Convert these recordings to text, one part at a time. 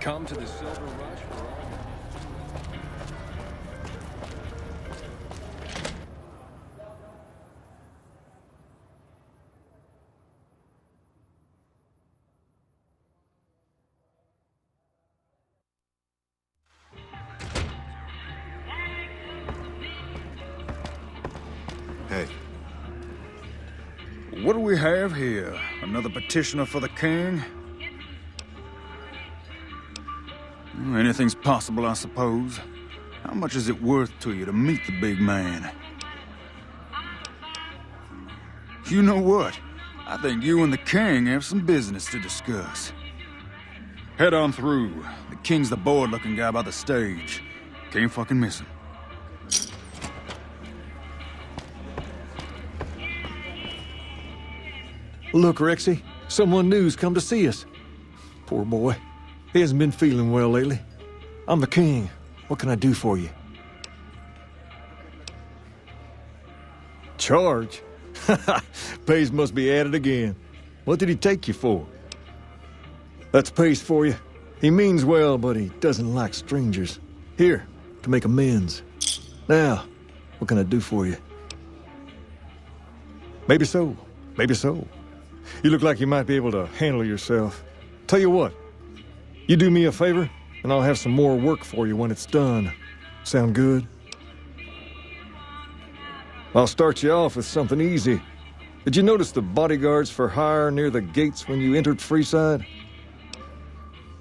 come to the Silver Rush for all... Hey. What do we have here? Another petitioner for the king? Anything's possible, I suppose. How much is it worth to you to meet the big man? You know what? I think you and the king have some business to discuss. Head on through. The king's the bored-looking guy by the stage. Can't fucking miss him. Look, Rexy, someone new's come to see us. Poor boy. He hasn't been feeling well lately. I'm the king. What can I do for you? Charge? Pace must be at it again. What did he take you for? That's Pace for you. He means well, but he doesn't like strangers. Here, to make amends. Now, what can I do for you? Maybe so. Maybe so. You look like you might be able to handle yourself. Tell you what, you do me a favor, and I'll have some more work for you when it's done. Sound good? I'll start you off with something easy. Did you notice the bodyguards for hire near the gates when you entered Freeside?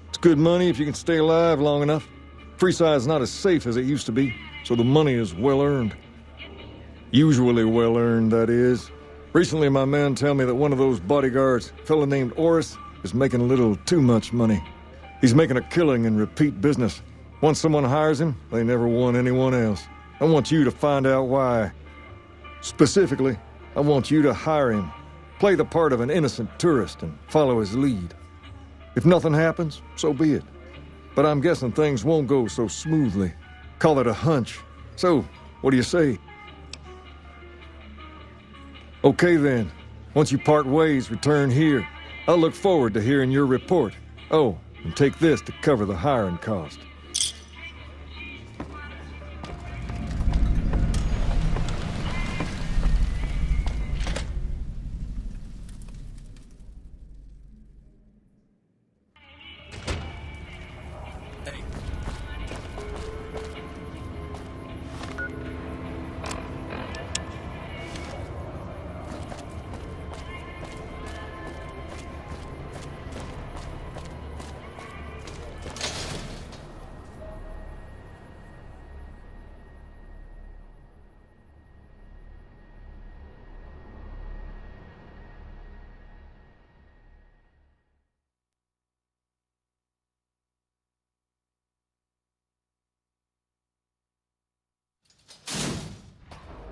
It's good money if you can stay alive long enough. Freeside's not as safe as it used to be, so the money is well earned. Usually well earned, that is. Recently, my man tell me that one of those bodyguards, a fella named Oris, is making a little too much money. He's making a killing in repeat business. Once someone hires him, they never want anyone else. I want you to find out why. Specifically, I want you to hire him. Play the part of an innocent tourist and follow his lead. If nothing happens, so be it. But I'm guessing things won't go so smoothly. Call it a hunch. So, what do you say? Okay then. Once you part ways, return here. I'll look forward to hearing your report. Oh, and take this to cover the hiring cost.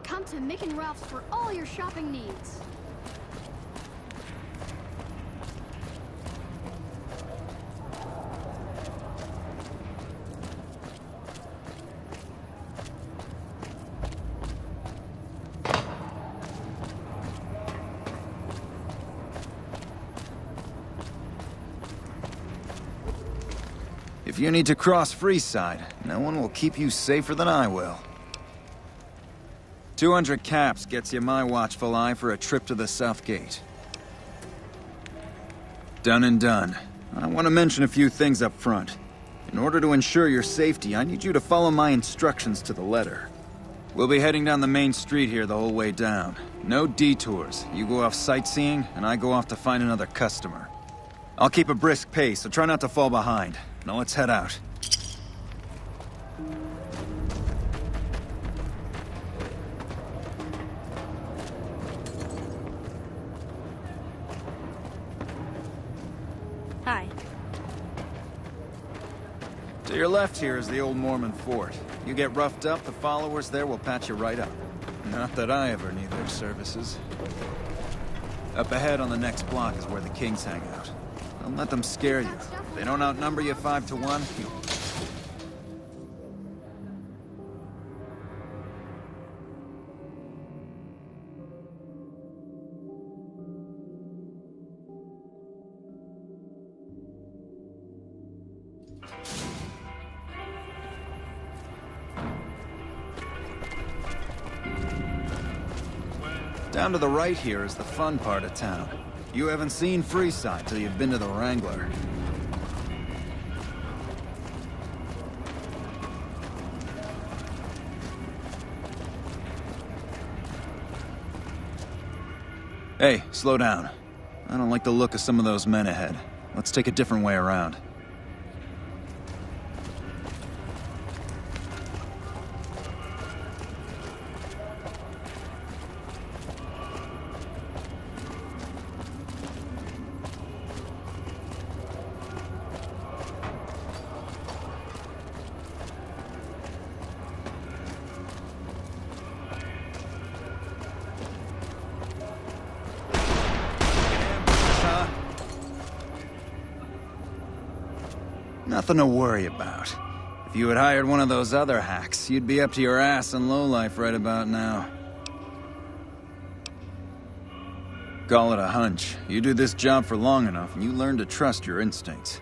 Come to Mick and Ralph's for all your shopping needs. If you need to cross Freeside, no one will keep you safer than I will. 200 caps gets you my watchful eye for a trip to the South Gate. Done and done. I want to mention a few things up front. In order to ensure your safety, I need you to follow my instructions to the letter. We'll be heading down the main street here the whole way down. No detours. You go off sightseeing, and I go off to find another customer. I'll keep a brisk pace, so try not to fall behind. Now let's head out. Hi. To your left here is the old Mormon fort. You get roughed up, the followers there will patch you right up. Not that I ever need their services. Up ahead on the next block is where the kings hang out. Don't let them scare you. If they don't outnumber you 5 to 1, you... Down to the right here is the fun part of town. You haven't seen Freeside till you've been to the Wrangler. Hey, slow down. I don't like the look of some of those men ahead. Let's take a different way around. Nothing to worry about. If you had hired one of those other hacks, you'd be up to your ass in lowlife right about now. Call it a hunch. You do this job for long enough, and you learn to trust your instincts.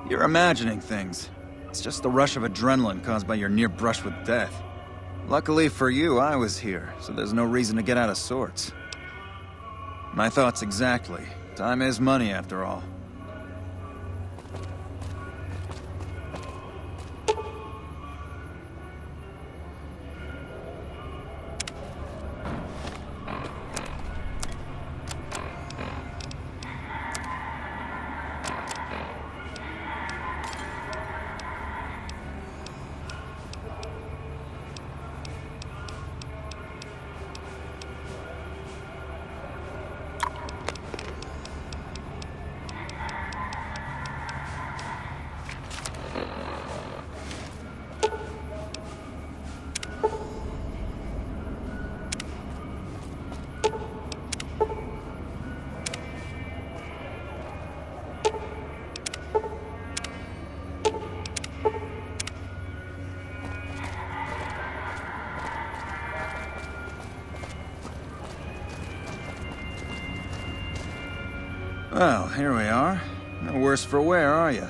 You're imagining things. It's just the rush of adrenaline caused by your near brush with death. Luckily for you, I was here, so there's no reason to get out of sorts. My thoughts exactly. Time is money, after all. Well, here we are. No worse for wear, are you?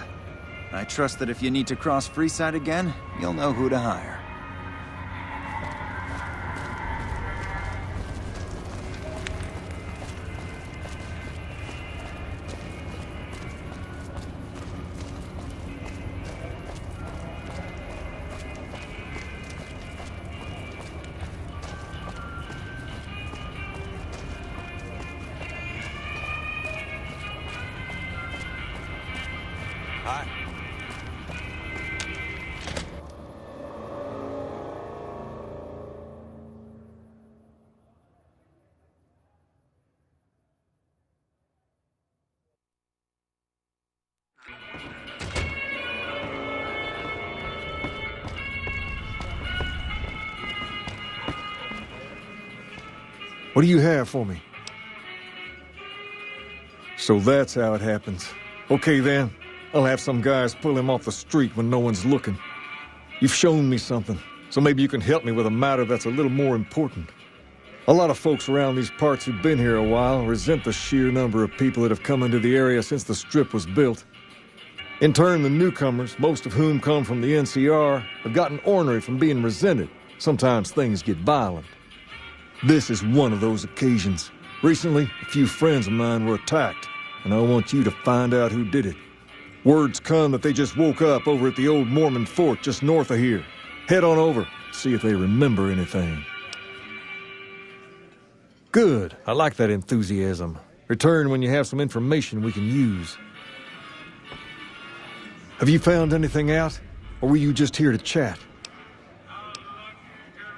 I trust that if you need to cross Freeside again, you'll know who to hire. Hi. What do you have for me? So that's how it happens. Okay then, I'll have some guys pull him off the street when no one's looking. You've shown me something, so maybe you can help me with a matter that's a little more important. A lot of folks around these parts who've been here a while resent the sheer number of people that have come into the area since the Strip was built. In turn, the newcomers, most of whom come from the NCR, have gotten ornery from being resented. Sometimes things get violent. This is one of those occasions. Recently, a few friends of mine were attacked, and I want you to find out who did it. Word's come that they just woke up over at the old Mormon fort just north of here. Head on over, see if they remember anything. Good. I like that enthusiasm. Return when you have some information we can use. Have you found anything out, or were you just here to chat?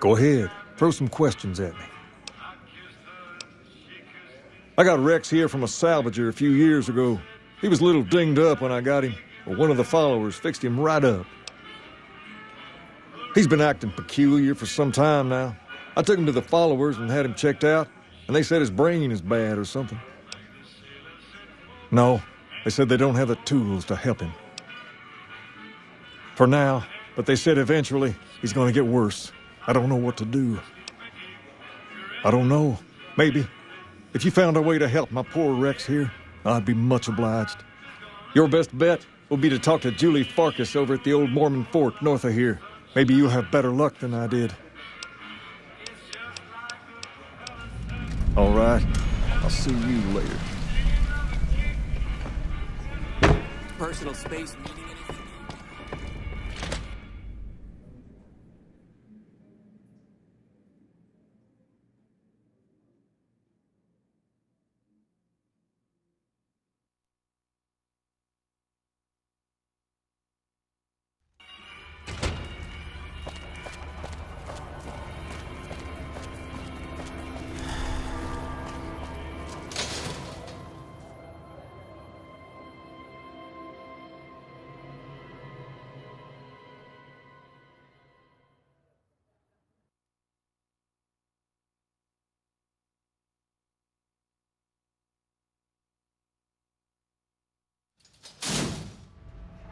Go ahead, throw some questions at me. I got Rex here from a salvager a few years ago. He was a little dinged up when I got him, but one of the followers fixed him right up. He's been acting peculiar for some time now. I took him to the followers and had him checked out, and they said his brain is bad or something. No, they said they don't have the tools to help him. For now, but they said eventually he's going to get worse. I don't know what to do. I don't know. Maybe. If you found a way to help my poor Rex here, I'd be much obliged. Your best bet will be to talk to Julie Farkas over at the old Mormon fort north of here. Maybe you'll have better luck than I did. All right. I'll see you later. Personal space needing anything?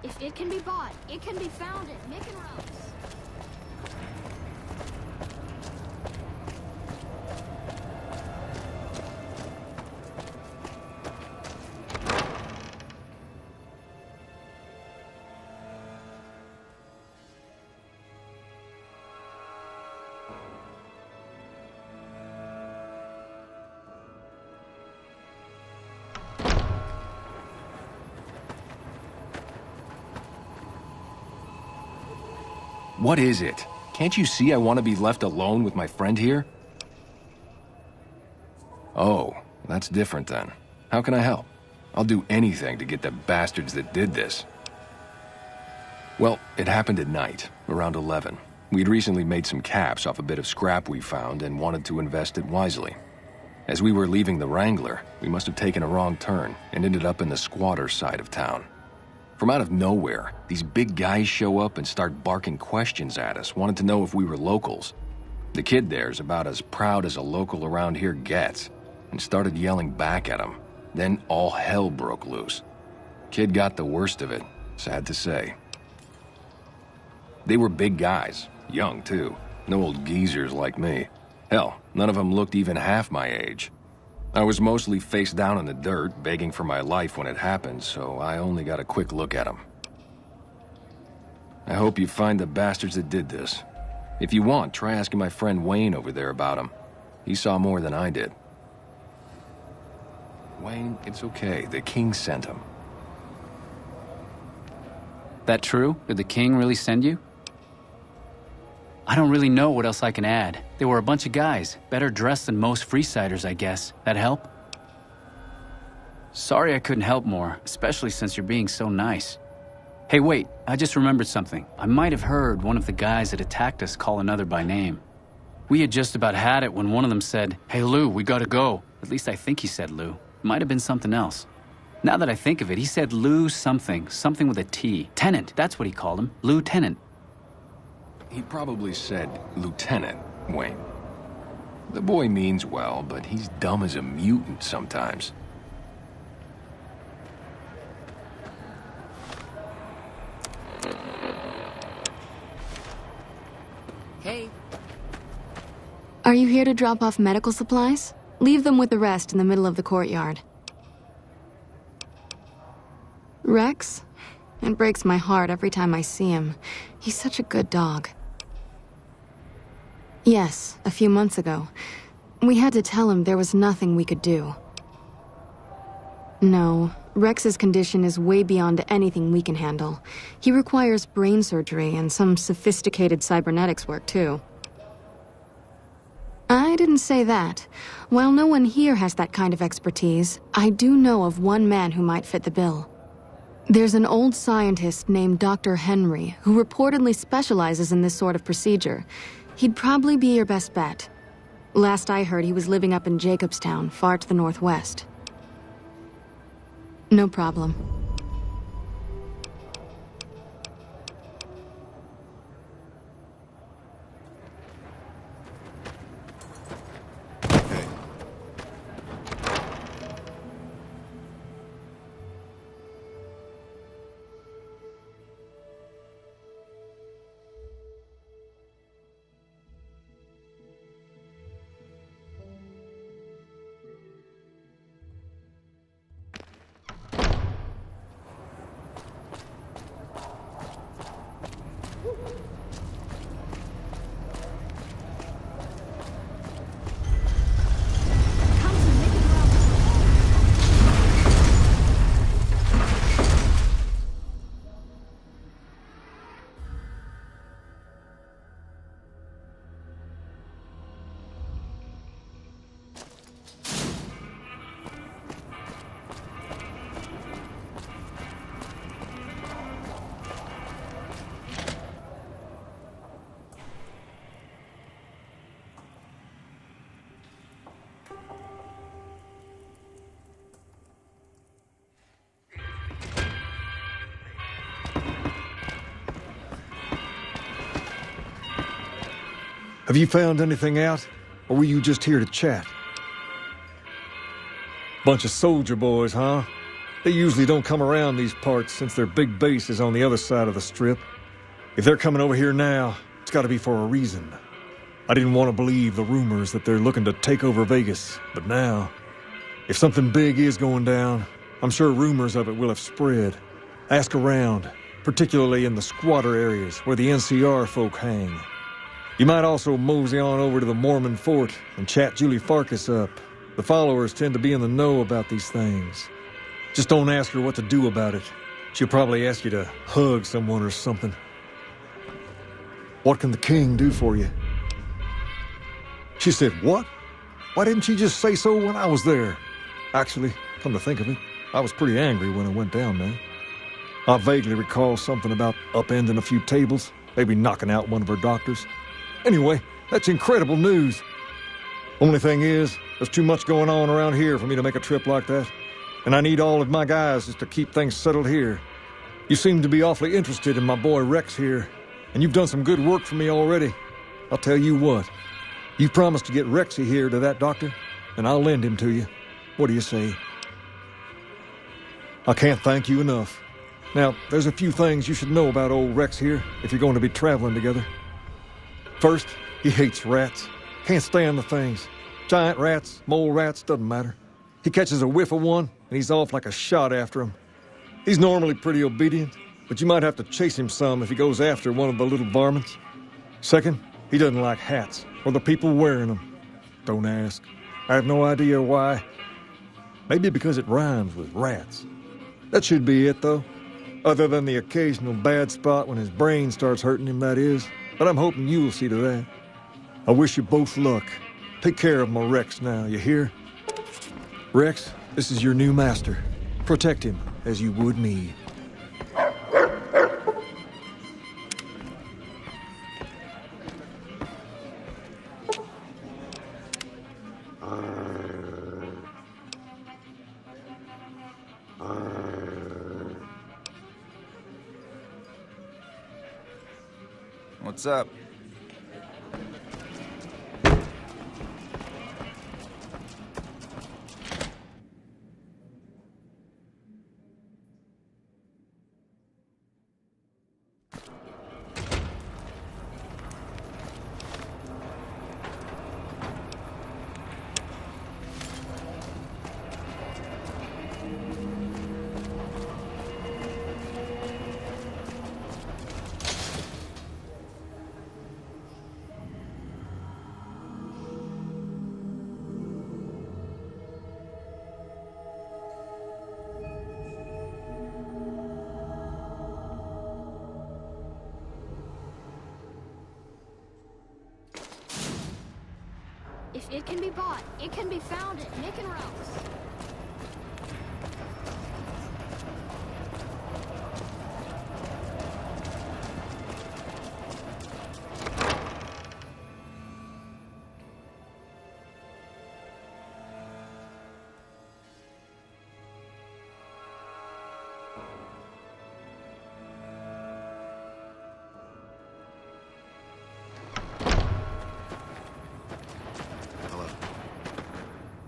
If it can be bought, it can be found at Nick and Ralph's. What is it? Can't you see I want to be left alone with my friend here? Oh, that's different then. How can I help? I'll do anything to get the bastards that did this. Well, it happened at night, around 11. We'd recently made some caps off a bit of scrap we found and wanted to invest it wisely. As we were leaving the Wrangler, we must have taken a wrong turn and ended up in the squatter side of town. From out of nowhere, these big guys show up and start barking questions at us, wanted to know if we were locals. The kid there's about as proud as a local around here gets, and started yelling back at him. Then all hell broke loose. Kid got the worst of it, sad to say. They were big guys, young too, no old geezers like me. Hell, none of them looked even half my age. I was mostly face down in the dirt, begging for my life when it happened, so I only got a quick look at them. I hope you find the bastards that did this. If you want, try asking my friend Wayne over there about them. He saw more than I did. Wayne, it's okay. The king sent him. That true? Did the king really send you? I don't really know what else I can add. They were a bunch of guys, better dressed than most Freesiders, I guess. That help? Sorry I couldn't help more, especially since you're being so nice. Hey, wait, I just remembered something. I might have heard one of the guys that attacked us call another by name. We had just about had it when one of them said, "Hey Lou, we gotta go." At least I think he said Lou. Might have been something else. Now that I think of it, he said Lou something with a T. Tennant, that's what he called him. Lou Tennant. He probably said Lieutenant, Wayne. The boy means well, but he's dumb as a mutant sometimes. Hey. Are you here to drop off medical supplies? Leave them with the rest in the middle of the courtyard. Rex? It breaks my heart every time I see him. He's such a good dog. Yes, a few months ago. We had to tell him there was nothing we could do. No, Rex's condition is way beyond anything we can handle. He requires brain surgery and some sophisticated cybernetics work, too. I didn't say that. While no one here has that kind of expertise, I do know of one man who might fit the bill. There's an old scientist named Dr. Henry who reportedly specializes in this sort of procedure. He'd probably be your best bet. Last I heard, he was living up in Jacobstown, far to the northwest. No problem. Have you found anything out, or were you just here to chat? Bunch of soldier boys, huh? They usually don't come around these parts since their big base is on the other side of the strip. If they're coming over here now, it's gotta be for a reason. I didn't want to believe the rumors that they're looking to take over Vegas, but now, if something big is going down, I'm sure rumors of it will have spread. Ask around, particularly in the squatter areas where the NCR folk hang. You might also mosey on over to the Mormon fort and chat Julie Farkas up. The followers tend to be in the know about these things. Just don't ask her what to do about it. She'll probably ask you to hug someone or something. What can the king do for you? She said, what? Why didn't she just say so when I was there? Actually, come to think of it, I was pretty angry when I went down there. I vaguely recall something about upending a few tables, maybe knocking out one of her doctors. Anyway, that's incredible news. Only thing is, there's too much going on around here for me to make a trip like that. And I need all of my guys just to keep things settled here. You seem to be awfully interested in my boy Rex here, and you've done some good work for me already. I'll tell you what, you promised to get Rexy here to that doctor, and I'll lend him to you. What do you say? I can't thank you enough. Now, there's a few things you should know about old Rex here if you're going to be traveling together. First, he hates rats. Can't stand the things. Giant rats, mole rats, doesn't matter. He catches a whiff of one, and he's off like a shot after him. He's normally pretty obedient, but you might have to chase him some if he goes after one of the little varmints. Second, he doesn't like hats, or the people wearing them. Don't ask. I have no idea why. Maybe because it rhymes with rats. That should be it, though. Other than the occasional bad spot when his brain starts hurting him, that is. But I'm hoping you'll see to that. I wish you both luck. Take care of my Rex now, you hear? Rex, this is your new master. Protect him as you would me. What's up? If it can be bought, it can be found at Nick and Ralph's.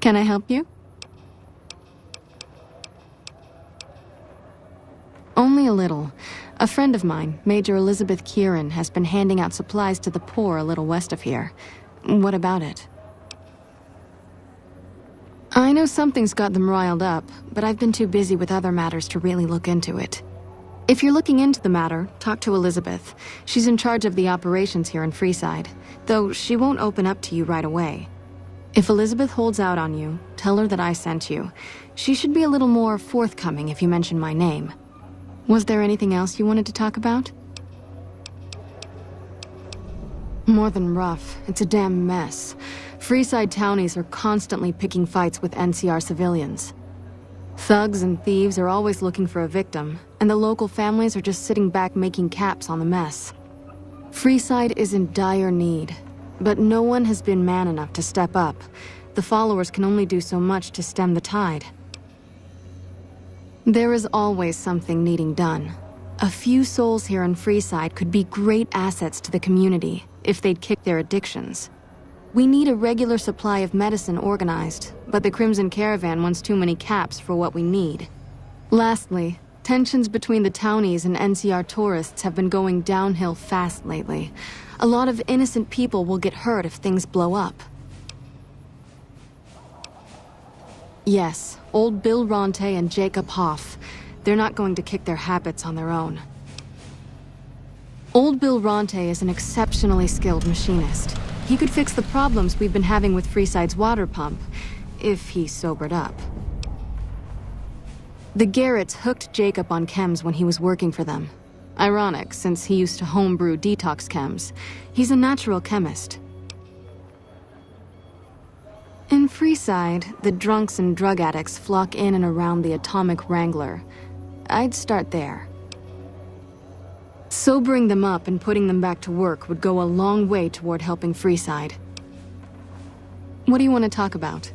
Can I help you? Only a little. A friend of mine, Major Elizabeth Kieran, has been handing out supplies to the poor a little west of here. What about it? I know something's got them riled up, but I've been too busy with other matters to really look into it. If you're looking into the matter, talk to Elizabeth. She's in charge of the operations here in Freeside, though she won't open up to you right away. If Elizabeth holds out on you, tell her that I sent you. She should be a little more forthcoming if you mention my name. Was there anything else you wanted to talk about? More than rough. It's a damn mess. Freeside townies are constantly picking fights with NCR civilians. Thugs and thieves are always looking for a victim, and the local families are just sitting back making caps on the mess. Freeside is in dire need. But no one has been man enough to step up. The followers can only do so much to stem the tide. There is always something needing done. A few souls here in Freeside could be great assets to the community. if they'd kick their addictions. We need a regular supply of medicine organized, but the Crimson Caravan wants too many caps for what we need. Lastly, tensions between the townies and NCR tourists have been going downhill fast lately. A lot of innocent people will get hurt if things blow up. Yes, old Bill Ronte and Jacob Hoff. They're not going to kick their habits on their own. Old Bill Ronte is an exceptionally skilled machinist. He could fix the problems we've been having with Freeside's water pump, if he sobered up. The Garretts hooked Jacob on chems when he was working for them. Ironic, since he used to homebrew detox chems. He's a natural chemist. In Freeside, the drunks and drug addicts flock in and around the Atomic Wrangler. I'd start there. Sobering them up and putting them back to work would go a long way toward helping Freeside. What do you want to talk about?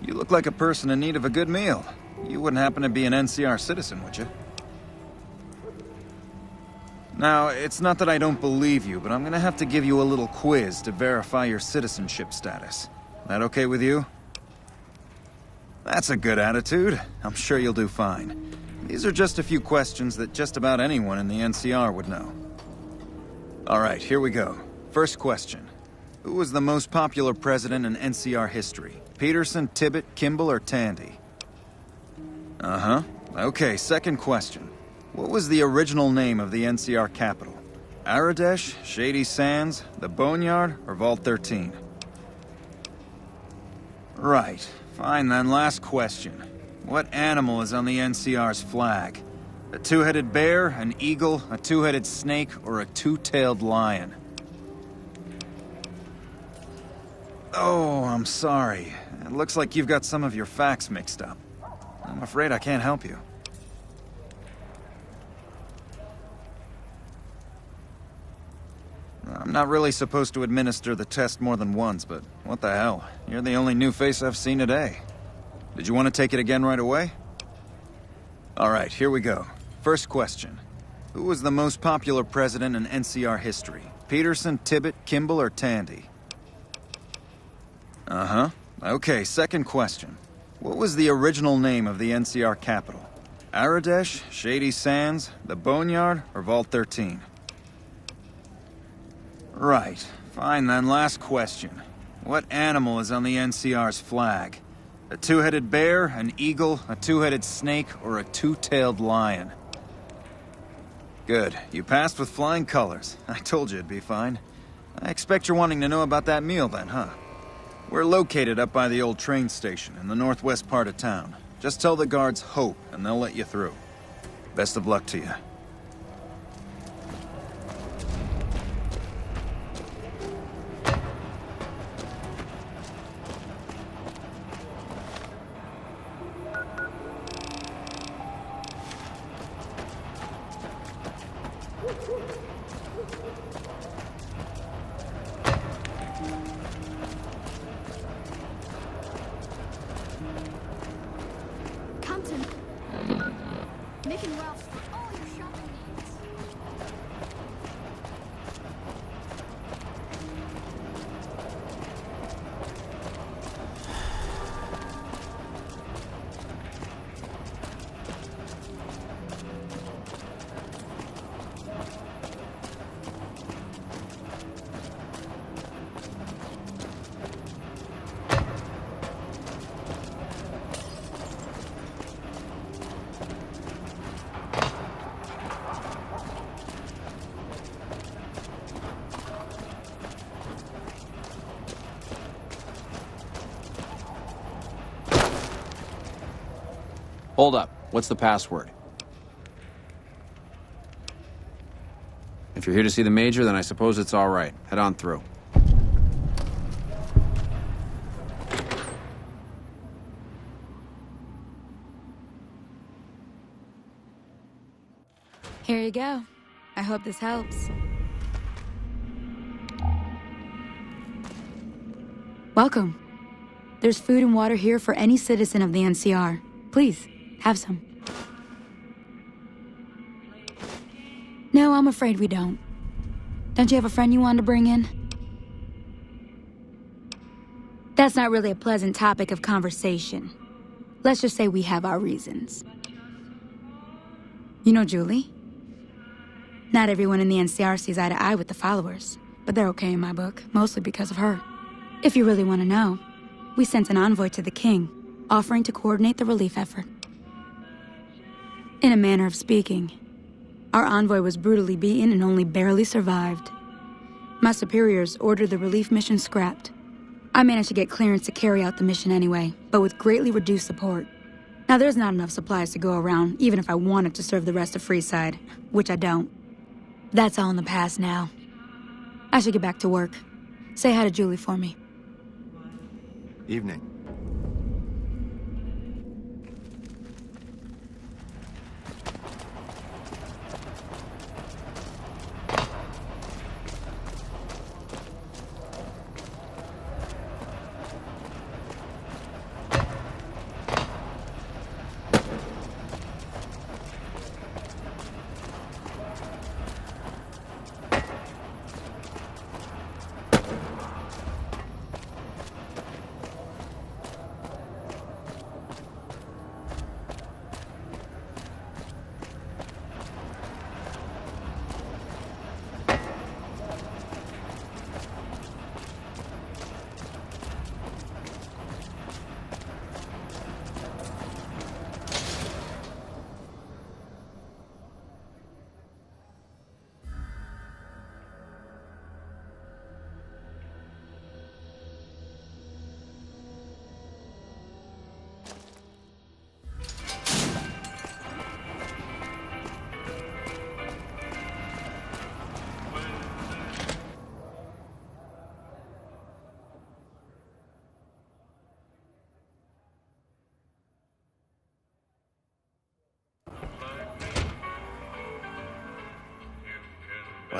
You look like a person in need of a good meal. You wouldn't happen to be an NCR citizen, would you? Now, it's not that I don't believe you, but I'm gonna have to give you a little quiz to verify your citizenship status. That okay with you? That's a good attitude. I'm sure you'll do fine. These are just a few questions that just about anyone in the NCR would know. Alright, here we go. First question. Who was the most popular president in NCR history? Peterson, Tibbet, Kimball, or Tandy? Uh-huh. Okay, second question. What was the original name of the NCR capital? Aradesh, Shady Sands, the Boneyard, or Vault 13? Right. Fine then, last question. What animal is on the NCR's flag? A two-headed bear, an eagle, a two-headed snake, or a two-tailed lion? Oh, I'm sorry. It looks like you've got some of your facts mixed up. I'm afraid I can't help you. I'm not really supposed to administer the test more than once, but what the hell? You're the only new face I've seen today. Did you want to take it again right away? Alright, here we go. First question. Who was the most popular president in NCR history? Peterson, Tibbet, Kimball, or Tandy? Uh-huh. Okay, second question. What was the original name of the NCR capital? Aradesh, Shady Sands, the Boneyard, or Vault 13? Right. Fine then, last question. What animal is on the NCR's flag? A two-headed bear, an eagle, a two-headed snake, or a two-tailed lion? Good. You passed with flying colors. I told you it'd be fine. I expect you're wanting to know about that meal then, huh? We're located up by the old train station in the northwest part of town. Just tell the guards Hope, and they'll let you through. Best of luck to you. Compton. Making Ralph for all your shopping. Hold up. What's the password? If you're here to see the Major, then I suppose it's all right. Head on through. Here you go. I hope this helps. Welcome. There's food and water here for any citizen of the NCR. Please, have some. No, I'm afraid we don't. Don't you have a friend you wanted to bring in? That's not really a pleasant topic of conversation. Let's just say we have our reasons. You know Julie? Not everyone in the NCR sees eye to eye with the followers, but they're okay in my book, mostly because of her. If you really want to know, we sent an envoy to the king, offering to coordinate the relief effort. In a manner of speaking, our envoy was brutally beaten and only barely survived. My superiors ordered the relief mission scrapped. I managed to get clearance to carry out the mission anyway, but with greatly reduced support. Now there's not enough supplies to go around, even if I wanted to serve the rest of Freeside, which I don't. That's all in the past now. I should get back to work. Say hi to Julie for me. Evening.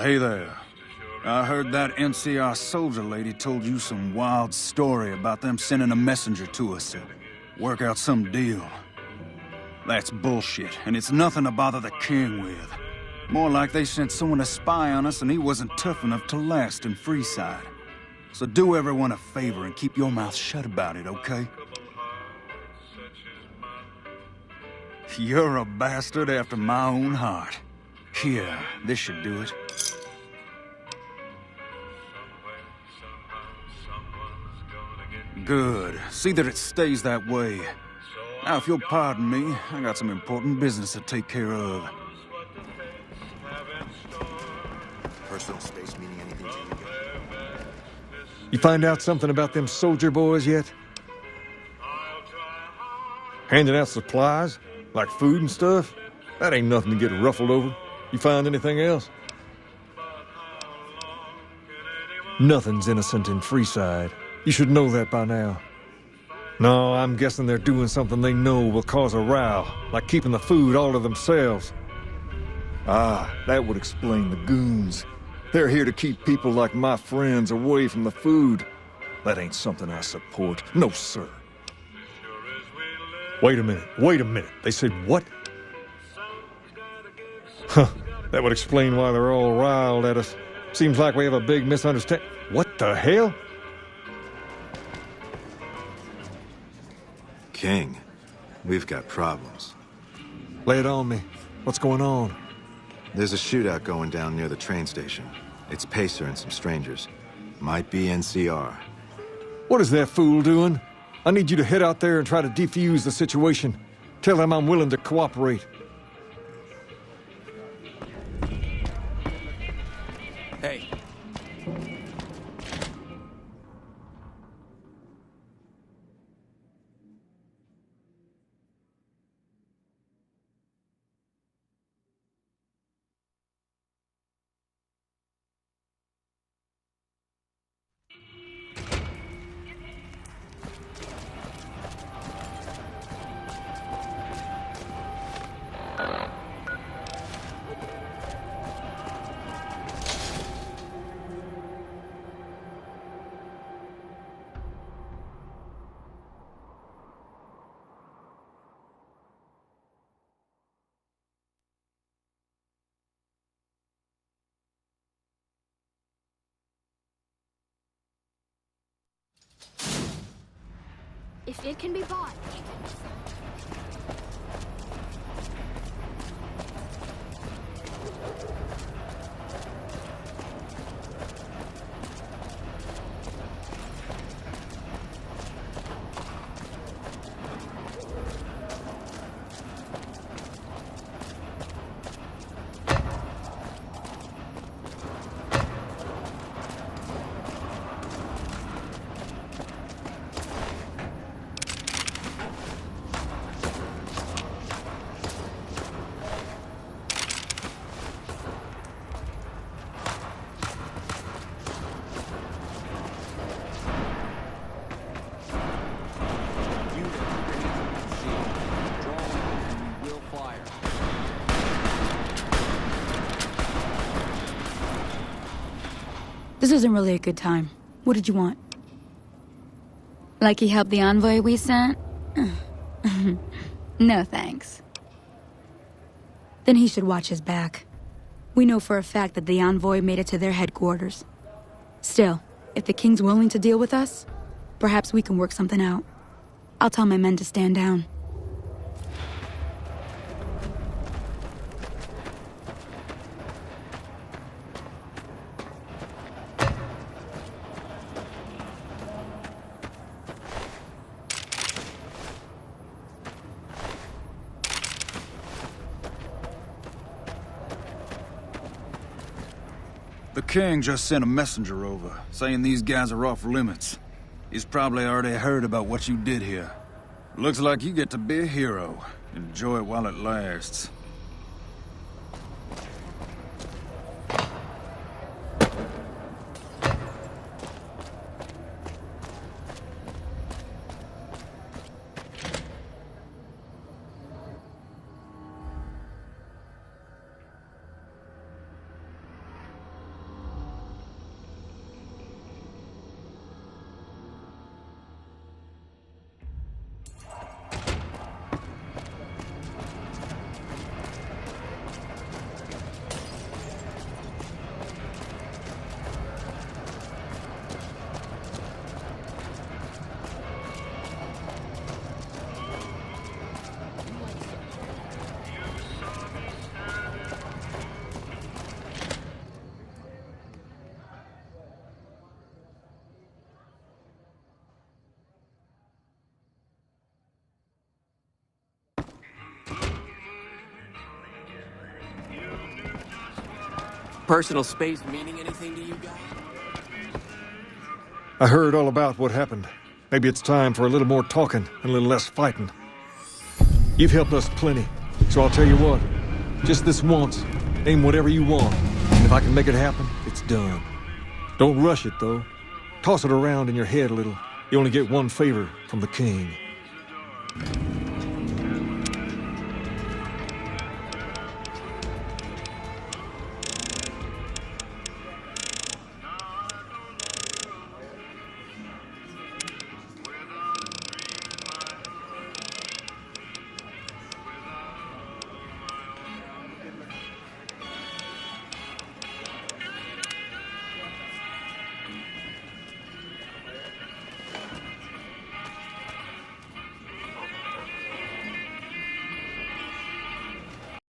Hey there. I heard that NCR soldier lady told you some wild story about them sending a messenger to us to work out some deal. That's bullshit, and it's nothing to bother the king with. More like they sent someone to spy on us and he wasn't tough enough to last in Freeside. So do everyone a favor and keep your mouth shut about it, okay? You're a bastard after my own heart. Here, this should do it. Good. See that it stays that way. Now, if you'll pardon me, I got some important business to take care of. Personal space meaning anything to you? You find out something about them soldier boys yet? Handing out supplies? Like food and stuff? That ain't nothing to get ruffled over. You find anything else? Nothing's innocent in Freeside. You should know that by now. No, I'm guessing they're doing something they know will cause a row, like keeping the food all to themselves. Ah, that would explain the goons. They're here to keep people like my friends away from the food. That ain't something I support. No, sir. Wait a minute. They said what? Huh, that would explain why they're all riled at us. Seems like we have a big misunderstanding. What the hell? King, we've got problems. Lay it on me. What's going on? There's a shootout going down near the train station. It's Pacer and some strangers. Might be NCR. What is that fool doing? I need you to head out there and try to defuse the situation. Tell them I'm willing to cooperate. Hey. safe. It can be bought. This isn't really a good time. What did you want? Like he helped the envoy we sent? No thanks. Then he should watch his back. We know for a fact that the envoy made it to their headquarters. Still, if the king's willing to deal with us, perhaps we can work something out. I'll tell my men to stand down. The king just sent a messenger over, saying these guys are off limits. He's probably already heard about what you did here. Looks like you get to be a hero. Enjoy it while it lasts. Personal space meaning anything to you guys? I heard all about what happened. Maybe it's time for a little more talking and a little less fighting. You've helped us plenty, so I'll tell you what. Just this once, aim whatever you want, and if I can make it happen, it's done. Don't rush it, though. Toss it around in your head a little. You only get one favor from the king.